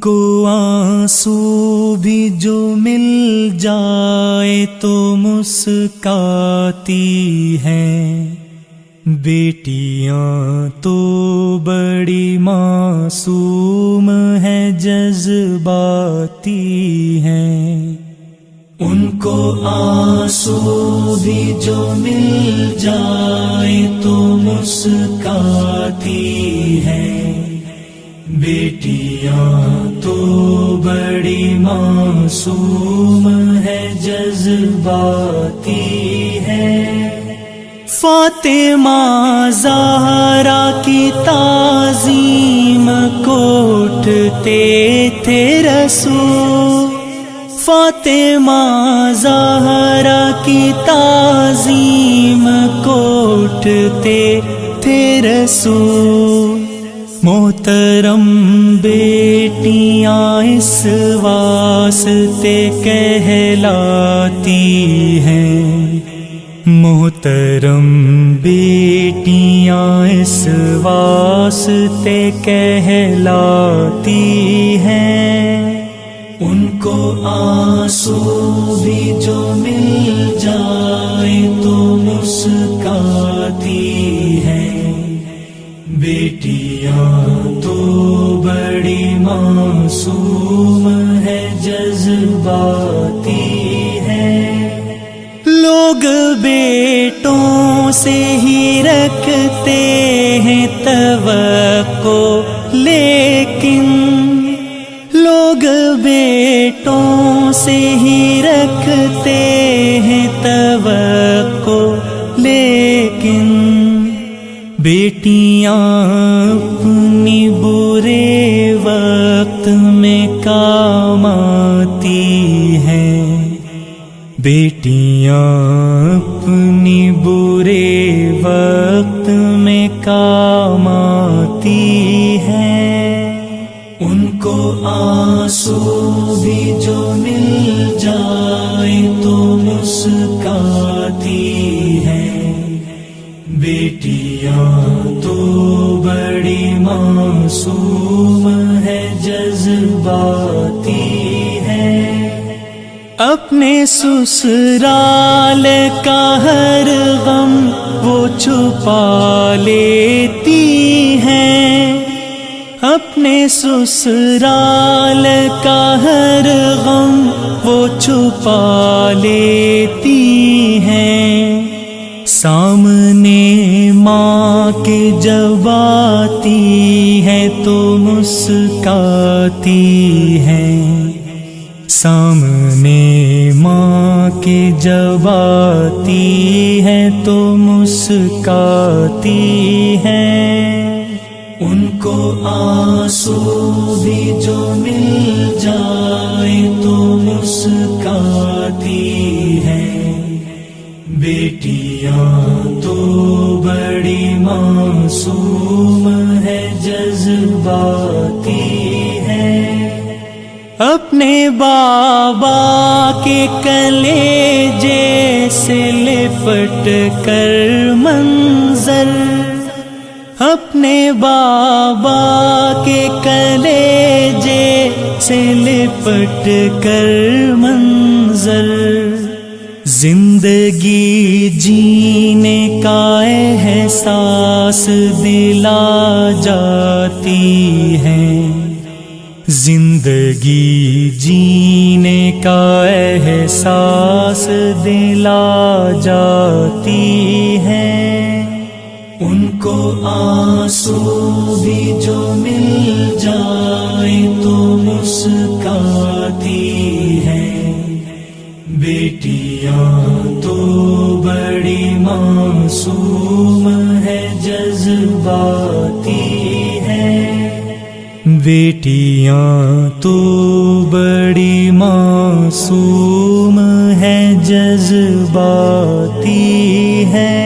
کو آنسو بھی جو مل جائے تو مسکاتی ہیں، بیٹیاں تو بڑی معصوم ہیں، جذباتی ہیں۔ ان کو آنسو بھی جو مل جائے تو مسکاتی ہیں، بیٹیاں تو بڑی معصوم ہے، جذباتی ہے۔ فاطمہ زہرا کی تعظیم کو اٹھتے تھے رسول، فاطمہ زہرا کی تعظیم کو اٹھتے تھے رسول۔ محترم بیٹیاں اس واسطے کہلاتی ہیں، محترم بیٹیاں اس واسطے کہلاتی ہیں۔ ان کو آنسو بھی جو مل جائے تو مسکاتی ہیں، بیٹیاں تو بڑی معصوم ہے، جذباتی ہے۔ لوگ بیٹوں سے ہی رکھتے ہیں توقع، لیکن لوگ بیٹوں سے ہی رکھتے ہیں توقع، لیکن بیٹیاں اپنی برے وقت میں کام آتی ہیں، بیٹیاں اپنی برے وقت میں کام آتی ہیں۔ ان کو آنسو بھی جو مل جائے تو مسکاتی ہیں، بیٹیاں تو بڑی معصوم ہے، جذباتی ہے۔ اپنے سسرال کا ہر غم وہ چھپا لیتی ہیں، اپنے سسرال کا ہر غم وہ چھپا لیتی ہیں۔ سامنے ماں کے جب آتی ہے تو مسکاتی ہیں، سامنے ماں کے جب آتی ہے تو مسکاتی ہیں۔ ان کو آنسو بھی جو مل جائے تو مسکاتی ہیں، بیٹیاں تو بڑی معصوم ہے، جذباتی ہے۔ اپنے بابا کے کلیجے سے لپٹ کر منظر، اپنے بابا کے کلیجے سے لپٹ کر منظر، زندگی جینے کا احساس دلا جاتی ہے، زندگی جینے کا احساس دلا جاتی ہے۔ ان کو آنسو بھی جو مل جائے تو مسکاتی ہیں، بیٹیاں تو بڑی معصوم ہے، جذباتی ہے۔ بیٹیاں تو بڑی معصوم ہے، جذباتی ہے۔